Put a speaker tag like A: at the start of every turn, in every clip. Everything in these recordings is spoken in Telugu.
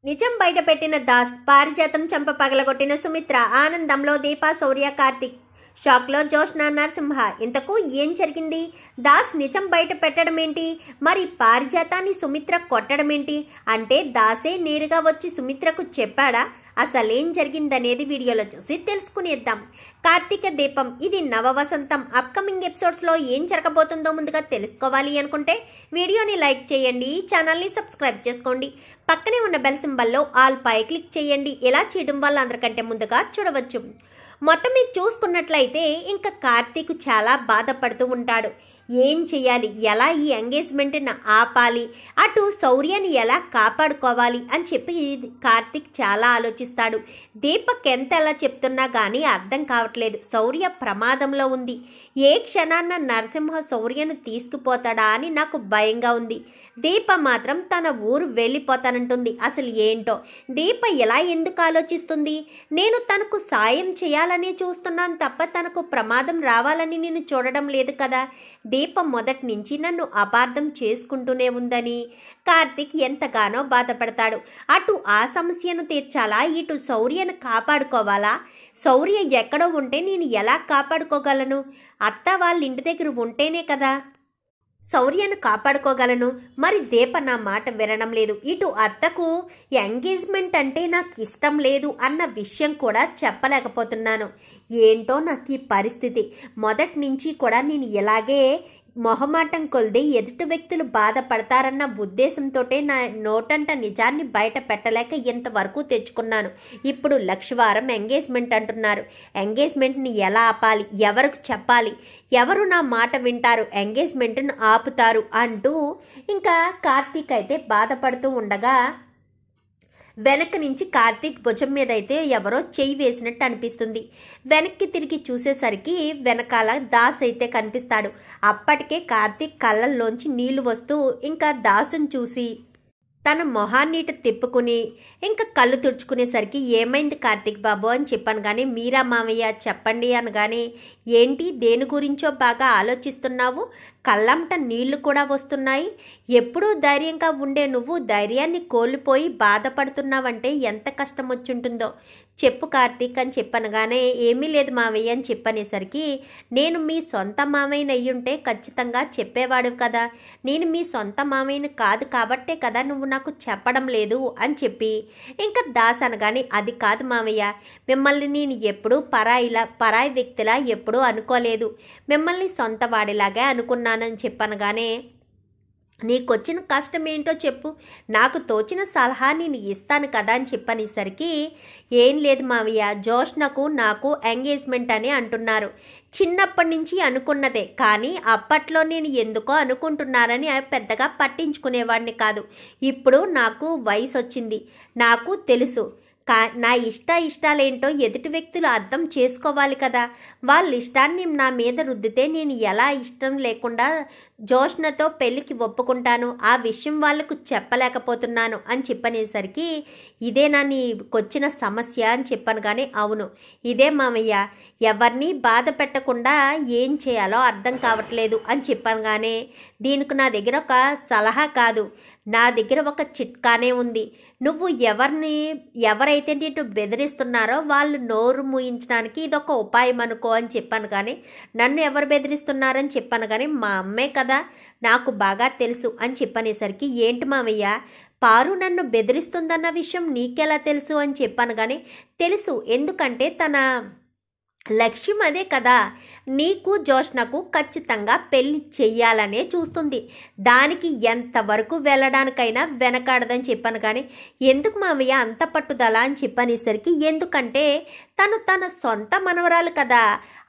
A: నిజం బయటపెట్టిన దాస్, పారిజాతం చంప పగలగొట్టిన సుమిత్ర, ఆనందంలో దీప, శౌర్య, కార్తిక్, షాక్లో జోష్న, నరసింహ. ఇంతకు ఏం జరిగింది? దాస్ నిజం బయట పెట్టడం ఏంటి? మరి పారిజాతాన్ని సుమిత్ర కొట్టడం ఏంటి? అంటే దాసే నేరుగా వచ్చి సుమిత్రకు చెప్పాడా? అసలేం జరిగిందనేది వీడియోలో చూసి తెలుసుకునేద్దాం. కార్తీక దీపం, ఇది నవవసంతం. అప్కమింగ్ ఎపిసోడ్స్లో ఏం జరగబోతుందో ముందుగా తెలుసుకోవాలి అనుకుంటే వీడియోని లైక్ చేయండి, ఛానల్ని సబ్స్క్రైబ్ చేసుకోండి, పక్కనే ఉన్న బెల్ సింబల్లో ఆల్ పై క్లిక్ చేయండి. ఇలా చేయడం వల్ల అందరికంటే ముందుగా చూడవచ్చు. మొత్తం మీరు చూసుకున్నట్లయితే ఇంకా కార్తీక్ చాలా బాధపడుతూ ఉంటాడు. ఏం చేయాలి, ఎలా ఈ ఎంగేజ్మెంట్ని ఆపాలి, అటు శౌర్యని ఎలా కాపాడుకోవాలి అని చెప్పి కార్తీక్ చాలా ఆలోచిస్తాడు. దీపక్ ఎంత ఎలా చెప్తున్నా కానీ అర్థం కావట్లేదు. శౌర్య ప్రమాదంలో ఉంది. ఏ క్షణాన్న నరసింహ శౌర్యను తీసుకుపోతాడా అని నాకు భయంగా ఉంది. దీప మాత్రం తన ఊరు వెళ్ళిపోతానంటుంది. అసలు ఏంటో దీప ఎలా ఎందుకు ఆలోచిస్తుంది? నేను తనకు సాయం చేయాలని చూస్తున్నాను తప్ప తనకు ప్రమాదం రావాలని నేను చూడడం లేదు కదా. దీప మొదటి నుంచి నన్ను అపార్థం చేసుకుంటూనే ఉందని కార్తిక్ ఎంతగానో బాధపడతాడు. అటు ఆ సమస్యను తీర్చాలా, ఇటు శౌర్యను కాపాడుకోవాలా? శౌర్య ఎక్కడో ఉంటే నేను ఎలా కాపాడుకోగలను? అత్త వాళ్ళ ఇంటి దగ్గర ఉంటేనే కదా శౌర్యను కాపాడుకోగలను. మరి దీప నా మాట వినడం లేదు. ఇటు అత్తకు ఎంగేజ్మెంట్ అంటే నాకు ఇష్టం లేదు అన్న విషయం కూడా చెప్పలేకపోతున్నాను. ఏంటో నాకు ఈ పరిస్థితి. మొదటి నుంచి కూడా నేను ఇలాగే మొహమాటం కొలిది ఎదుటి వ్యక్తులు బాధపడతారన్న ఉద్దేశంతో నా నోటంట నిజాన్ని బయట పెట్టలేక ఇంతవరకు తెచ్చుకున్నాను. ఇప్పుడు లక్షవారం ఎంగేజ్మెంట్ అంటున్నారు. ఎంగేజ్మెంట్ని ఎలా ఆపాలి, ఎవరికి చెప్పాలి, ఎవరు నా మాట వింటారు, ఎంగేజ్మెంట్ను ఆపుతారు అంటూ ఇంకా కార్తీక్ అయితే బాధపడుతూ ఉండగా వెనక్కి నుంచి కార్తీక్ భుజం మీద అయితే ఎవరో చెయ్యి వేసినట్టు అనిపిస్తుంది. వెనక్కి తిరిగి చూసేసరికి వెనకాల దాస్ అయితే కనిపిస్తాడు. అప్పటికే కార్తీక్ కళ్ళల్లోంచి నీళ్లు వస్తూ ఇంకా దాసుని చూసి తన మొహాన్నీట తిప్పుకుని ఇంకా కళ్ళు తుడుచుకునేసరికి ఏమైంది కార్తీక్ బాబు అని చెప్పాను. కానీ మీరా మామయ్య చెప్పండి అనగానే ఏంటి దేని గురించో బాగా ఆలోచిస్తున్నావు, కళ్ళంట నీళ్లు కూడా వస్తున్నాయి, ఎప్పుడూ ధైర్యంగా ఉండే నువ్వు ధైర్యాన్ని కోల్పోయి బాధపడుతున్నావంటే ఎంత కష్టం వచ్చుంటుందో చెప్పు కార్తీక్ అని చెప్పనగానే ఏమీ లేదు మావయ్య అని చెప్పనేసరికి నేను మీ సొంత మామయ్యని అయ్యుంటే ఖచ్చితంగా చెప్పేవాడు కదా, నేను మీ సొంత మామయ్యని కాదు కాబట్టే కదా నువ్వు నాకు చెప్పడం లేదు అని చెప్పి ఇంకా దాస్ అనగానే అది కాదు మామయ్య, మిమ్మల్ని నేను ఎప్పుడూ పరాయి వ్యక్తిలా ఎప్పుడూ అనుకోలేదు, మిమ్మల్ని సొంత వాడిలాగే అనుకున్నానని చెప్పనగానే నీకొచ్చిన కష్టం ఏంటో చెప్పు, నాకు తోచిన సలహా నేను ఇస్తాను కదా అని చెప్పనేసరికి ఏం లేదు మావయ్య, జోష్నకు నాకు ఎంగేజ్మెంట్ అని అంటున్నారు. చిన్నప్పటి నుంచి అనుకున్నదే, కానీ అప్పట్లో నేను ఎందుకో అనుకుంటున్నారని పెద్దగా పట్టించుకునేవాడిని కాదు. ఇప్పుడు నాకు వయసు వచ్చింది, నాకు తెలుసు. నా ఇష్టాలేంటో ఎదుటి వ్యక్తులు అర్థం చేసుకోవాలి కదా. వాళ్ళ ఇష్టాన్ని నా మీద రుద్దితే నేను ఎలా ఇష్టం లేకుండా జోష్నతో పెళ్ళికి ఒప్పుకుంటాను, ఆ విషయం వాళ్ళకు చెప్పలేకపోతున్నాను అని చెప్పనేసరికి ఇదేనా నీకొచ్చిన సమస్య అని చెప్పాను. కానీ అవును ఇదే మామయ్య, ఎవరిని బాధ పెట్టకుండా ఏం చేయాలో అర్థం కావట్లేదు అని చెప్పాను. కానీ దీనికి నా దగ్గర ఒక సలహా కాదు, నా దగ్గర ఒక చిట్కానే ఉంది. నువ్వు ఎవరైతే నీకు బెదిరిస్తున్నారో వాళ్ళు నోరు మూయించడానికి ఇదొక ఉపాయం అనుకో అని చెప్పాను. కానీ నన్ను ఎవరు బెదిరిస్తున్నారని చెప్పాను. కానీ మా అమ్మే కదా, నాకు బాగా తెలుసు అని చెప్పనేసరికి ఏంటి మావయ్య, పారు నన్ను బెదిరిస్తుందన్న విషయం నీకెలా తెలుసు అని చెప్పాను. కానీ తెలుసు, ఎందుకంటే తన లక్ష్యం అదే కదా, నీకు జోష్నకు ఖచ్చితంగా పెళ్లి చెయ్యాలనే చూస్తుంది. దానికి ఎంతవరకు వెళ్ళడానికైనా వెనకాడదని చెప్పాను. కానీ ఎందుకు మావయ్య అంత పట్టుదల అని చెప్పనేసరికి ఎందుకంటే తను తన సొంత మనవరాలు కదా,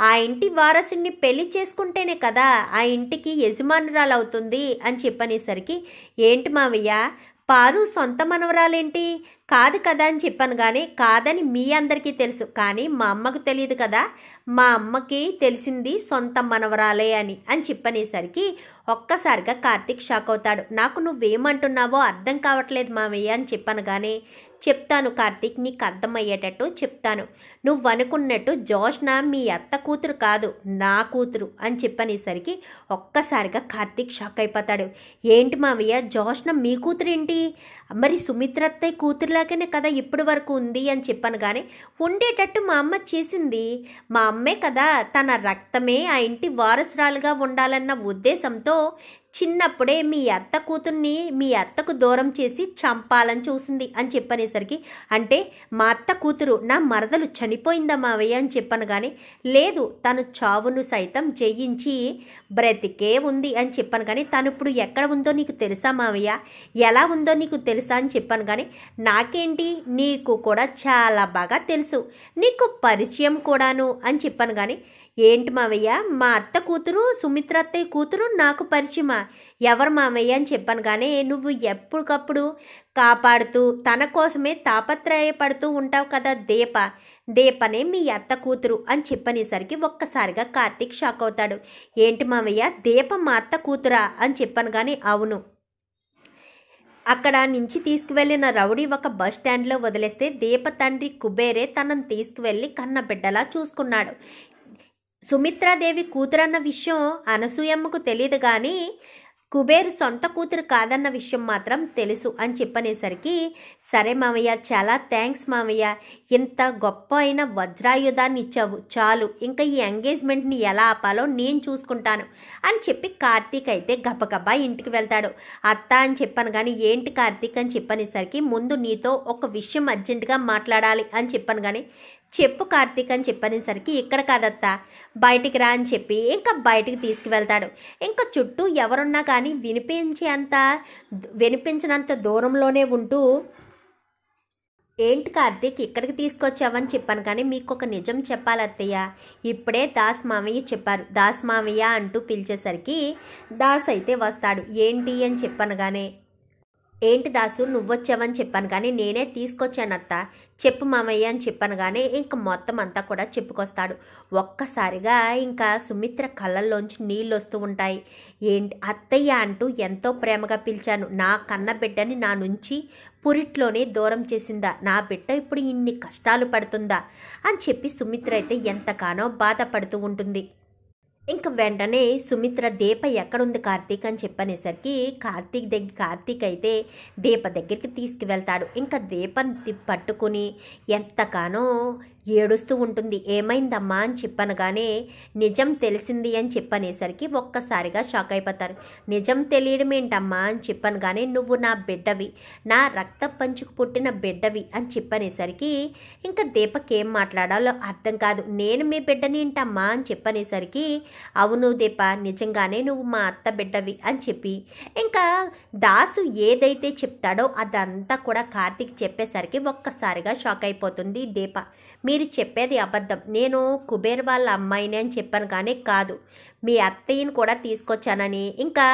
A: ఆ ఇంటి వారసుని పెళ్లి చేసుకుంటేనే కదా ఆ ఇంటికి యజమానురాలు అవుతుంది అని చెప్పనేసరికి ఏంటి మావయ్య, పారు సొంత మనవరాలేంటి, కాదు కదా అని చెప్పాను. కానీ కాదని మీ అందరికీ తెలుసు, కానీ మా అమ్మకు తెలియదు కదా, మా అమ్మకి తెలిసింది సొంత మనవరాలే అని చెప్పనేసరికి ఒక్కసారిగా కార్తీక్ షాక్ అవుతాడు. నాకు నువ్వేమంటున్నావో అర్థం కావట్లేదు మామయ్య అని చెప్పాను. కానీ చెప్తాను కార్తీక్, నీకు అర్థమయ్యేటట్టు చెప్తాను. నువ్వు అనుకున్నట్టు జోష్న మీ అత్త కూతురు కాదు, నా కూతురు అని చెప్పనేసరికి ఒక్కసారిగా కార్తీక్ షాక్ అయిపోతాడు. ఏంటి మావయ్య, జోష్న మీ కూతురు ఏంటి? మరి సుమిత్ర అత్తయ్య కూతురులాగానే కదా ఇప్పటి వరకు ఉంది అని చెప్పాను. కానీ ఉండేటట్టు మా అమ్మ చేసింది. మా అమ్మే కదా తన రక్తమే ఆ ఇంటి వారసురాలుగా ఉండాలన్న ఉద్దేశంతో చిన్నప్పుడే మీ అత్త కూతుర్ని మీ అత్తకు దూరం చేసి చంపాలని చూసింది అని చెప్పనేసరికి, అంటే మా అత్త కూతురు నా మరదలు చనిపోయిందా మావయ్య అని చెప్పాను. కానీ లేదు, తను చావును సైతం జయించి బ్రతికే ఉంది అని చెప్పాను. కానీ తను ఇప్పుడు ఎక్కడ ఉందో నీకు తెలుసా మావయ్య, ఎలా ఉందో నీకు తెలుసా అని చెప్పాను. కానీ నాకేంటి, నీకు కూడా చాలా బాగా తెలుసు, నీకు పరిచయం కూడాను అని చెప్పాను. కానీ ఏంటి మావయ్య, మా అత్త కూతురు సుమిత్ర అత్తయ్య కూతురు నాకు పరిచయమా, ఎవరు మావయ్య అని చెప్పాను. కానీ నువ్వు ఎప్పటికప్పుడు కాపాడుతూ తన కోసమే తాపత్రయపడుతూ ఉంటావు కదా దీపనే మీ అత్త కూతురు అని చెప్పనేసరికి ఒక్కసారిగా కార్తీక్ షాక్ అవుతాడు. ఏంటి మావయ్య, దీప మా అత్త కూతురా అని చెప్పాను. కానీ అవును, అక్కడ నుంచి తీసుకువెళ్ళిన రౌడీ ఒక బస్ స్టాండ్లో వదిలేస్తే దీప తండ్రి కుబేరే తనను తీసుకువెళ్ళి కన్నబిడ్డలా చూసుకున్నాడు. సుమిత్రాదేవి కూతురన్న విషయం అనసూయమ్మకు తెలియదు, కానీ కుబేరు సొంత కూతురు కాదన్న విషయం మాత్రం తెలుసు అని చెప్పనేసరికి, సరే మామయ్య, చాలా థ్యాంక్స్ మామయ్య, ఇంత గొప్ప అయిన వజ్రాయుధాన్ని ఇచ్చావు, చాలు, ఇంకా ఈ ఎంగేజ్మెంట్ని ఎలా ఆపాలో నేను చూసుకుంటాను అని చెప్పి కార్తీక్ అయితే గబగబా ఇంటికి వెళ్తాడు. అత్త అని చెప్పాను. కానీ ఏంటి కార్తీక్ అని చెప్పనేసరికి, ముందు నీతో ఒక విషయం అర్జెంటుగా మాట్లాడాలి అని చెప్పాను. కానీ చెప్పు కార్తీక్ అని చెప్పనేసరికి, ఇక్కడ కాదత్తా, బయటికి రా అని చెప్పి ఇంకా బయటికి తీసుకువెళ్తాడు. ఇంకా చుట్టూ ఎవరున్నా కానీ వినిపించినంత దూరంలోనే ఉంటూ, ఏంటి కార్తీక్ ఇక్కడికి తీసుకొచ్చావని చెప్పాను. కానీ మీకు ఒక నిజం చెప్పాలి అత్తయ్య, ఇప్పుడే దాస్ మామయ్య చెప్పారు, దాస్ మామయ్య అంటూ పిలిచేసరికి దాస్ అయితే వస్తాడు. ఏంటి అని చెప్పాను. కానీ ఏంటి దాసు నువ్వొచ్చావని చెప్పాను. కానీ నేనే తీసుకొచ్చానత్త, చెప్పు మామయ్య అని చెప్పాను. కానీ ఇంక మొత్తం అంతా కూడా చెప్పుకొస్తాడు. ఒక్కసారిగా ఇంకా సుమిత్ర కళ్ళల్లోంచి నీళ్ళు వస్తూ ఉంటాయి. ఏంటి అత్తయ్య అంటూ ఎంతో ప్రేమగా పిలిచాను, నా కన్న బిడ్డని నా నుంచి పురిట్లోనే దూరం చేసిందా, నా బిడ్డ ఇప్పుడు ఇన్ని కష్టాలు పడుతుందా అని చెప్పి సుమిత్ర అయితే ఎంతగానో బాధపడుతూ ఉంటుంది. ఇంక వెంటనే సుమిత్ర దీప ఎక్కడుంది కార్తీక్ అని చెప్పనేసరికి కార్తీక్ అయితే దీప దగ్గరికి తీసుకువెళ్తాడు. ఇంకా దీపని పట్టుకుని ఎంతగానో ఏడుస్తూ ఉంటుంది. ఏమైందమ్మా అని చెప్పాను. కానీ నిజం తెలిసింది అని చెప్పనేసరికి ఒక్కసారిగా షాక్ అయిపోతారు. నిజం తెలియడం ఏంటమ్మా అని చెప్పాను. కానీ నువ్వు నా బిడ్డవి, నా రక్త పంచుకు పుట్టిన బిడ్డవి అని చెప్పనేసరికి ఇంకా దీపకి ఏం మాట్లాడాలో అర్థం కాదు. నేను మీ బిడ్డని ఏంటమ్మా అని చెప్పనేసరికి, అవును దీప, నిజంగానే నువ్వు మా అత్త బిడ్డవి అని చెప్పి ఇంకా దాసు ఏదైతే చెప్తాడో అదంతా కూడా కార్తీక్ చెప్పేసరికి ఒక్కసారిగా షాక్ అయిపోతుంది దీప. మీరు చెప్పేది అబద్ధం, నేను కుబేర్ వాళ్ళ అమ్మాయిని అని చెప్పాను. కానీ కాదు, మీ అత్తయ్యని కూడా తీసుకొచ్చానని ఇంకా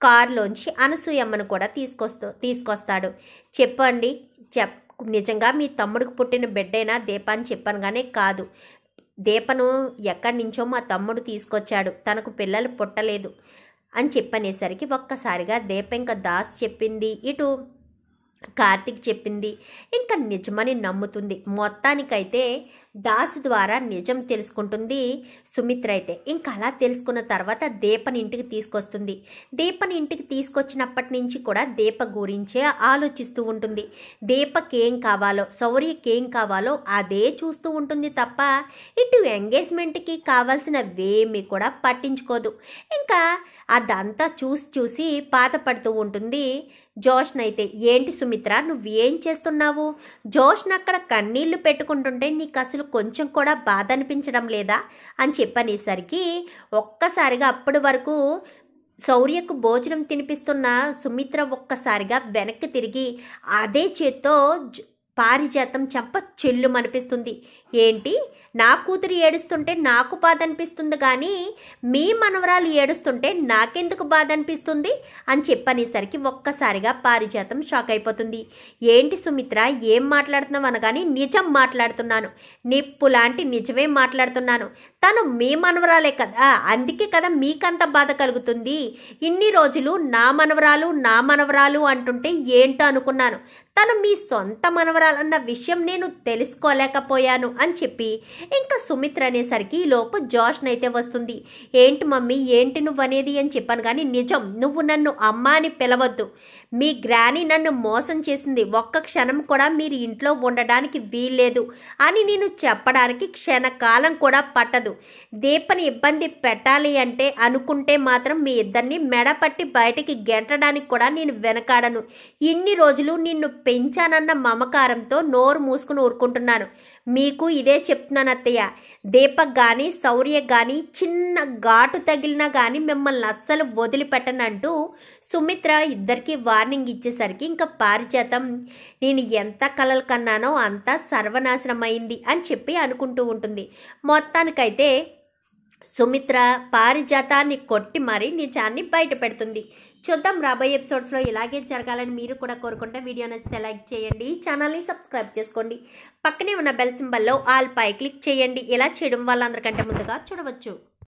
A: కారులోంచి అనసూయమ్మను కూడా తీసుకొస్తాడు. చెప్పండి, నిజంగా మీ తమ్ముడికి పుట్టిన బిడ్డేనా దీప అని చెప్పాను. కానీ కాదు, దీపను ఎక్కడి నుంచో మా తమ్ముడు తీసుకొచ్చాడు, తనకు పిల్లలు పుట్టలేదు అని చెప్పనేసరికి ఒక్కసారిగా దీప ఇంకా దాస్ చెప్పింది ఇటు కార్తీక్ చెప్పింది ఇంకా నిజమని నమ్ముతుంది. మొత్తానికైతే దాసు ద్వారా నిజం తెలుసుకుంటుంది సుమిత్ర అయితే. ఇంకా అలా తెలుసుకున్న తర్వాత దీపని ఇంటికి తీసుకొస్తుంది. దీపని ఇంటికి తీసుకొచ్చినప్పటి నుంచి కూడా దీప గురించే ఆలోచిస్తూ ఉంటుంది. దీపకేం కావాలో, శౌర్యకేం కావాలో అదే చూస్తూ ఉంటుంది తప్ప ఇటు ఎంగేజ్మెంట్కి కావాల్సినవేమీ కూడా పట్టించుకోదు. ఇంకా అదంతా చూసి బాధపడుతూ ఉంటుంది జోష్న అయితే. ఏంటి సుమిత్ర నువ్వేం చేస్తున్నావు? జోష్న అక్కడ కన్నీళ్లు పెట్టుకుంటుంటే నీకు అసలు కొంచెం కూడా బాధ అనిపించడం లేదా అని చెప్పనేసరికి ఒక్కసారిగా అప్పటి వరకు శౌర్యకు భోజనం తినిపిస్తున్న సుమిత్ర ఒక్కసారిగా వెనక్కి తిరిగి అదే చేత్తో పారిజాతం చంప చెల్లుమనిపిస్తుంది. ఏంటి, నా కూతురు ఏడుస్తుంటే నాకు బాధ అనిపిస్తుంది, కానీ మీ మనవరాలు ఏడుస్తుంటే నాకెందుకు బాధ అనిపిస్తుంది అని చెప్పనేసరికి ఒక్కసారిగా పారిజాతం షాక్ అయిపోతుంది. ఏంటి సుమిత్ర ఏం మాట్లాడుతున్నావు అనగాని, నిజం మాట్లాడుతున్నాను, నిప్పు లాంటి నిజమే మాట్లాడుతున్నాను. తను మీ మనవరాలే కదా, అందుకే కదా మీకంత బాధ కలుగుతుంది. ఇన్ని రోజులు నా మనవరాలు అంటుంటే ఏంటో అనుకున్నాను. తను మీ సొంత మనవరాలు బాధపడాలన్న విషయం నేను తెలుసుకోలేకపోయాను అని చెప్పి ఇంకా సుమిత్ర అనేసరికి ఈ లోపు జోష్నైతే వస్తుంది. ఏంటి మమ్మీ, ఏంటి నువ్వు అనేది అని చెప్పాను, కానీ నిజం, నువ్వు నన్ను అమ్మ అని పిలవద్దు. మీ గ్రాని నన్ను మోసం చేసింది, ఒక్క క్షణం కూడా మీరు ఇంట్లో ఉండడానికి వీల్లేదు అని నేను చెప్పడానికి క్షణకాలం కూడా పట్టదు. దీపని ఇబ్బంది పెట్టాలి అంటే అనుకుంటే మాత్రం మీ ఇద్దరిని మెడపట్టి బయటికి గెంటడానికి కూడా నేను వెనకాడను. ఇన్ని రోజులు నిన్ను పెంచానన్న మమకారంతో నోరు మూసుకుని ఊరుకుంటున్నాను. మీకు ఇదే చెప్తున్నాను అత్తయ్య, దీపక్ కానీ శౌర్య కానీ చిన్న ఘాటు తగిలినా కానీ మిమ్మల్ని అస్సలు వదిలిపెట్టనంటూ సుమిత్ర ఇద్దరికి వార్నింగ్ ఇచ్చేసరికి ఇంకా పారిజాతం నేను ఎంత కలలు కన్నానో అంతా సర్వనాశనం అయింది అని చెప్పి అనుకుంటూ ఉంటుంది. మొత్తానికైతే సుమిత్ర పారిజాతాన్ని కొట్టి మరీ నిజాన్ని బయట పెడుతుంది. చూద్దాం రాబోయే ఎపిసోడ్స్లో ఇలాగే జరగాలని మీరు కూడా కోరుకుంటే వీడియో నచ్చితే లైక్ చేయండి, ఛానల్ని సబ్స్క్రైబ్ చేసుకోండి, పక్కనే ఉన్న బెల్ సింబల్లో ఆల్ పై క్లిక్ చేయండి. ఇలా చేయడం వల్ల అందరికంటే ముందుగా చూడవచ్చు.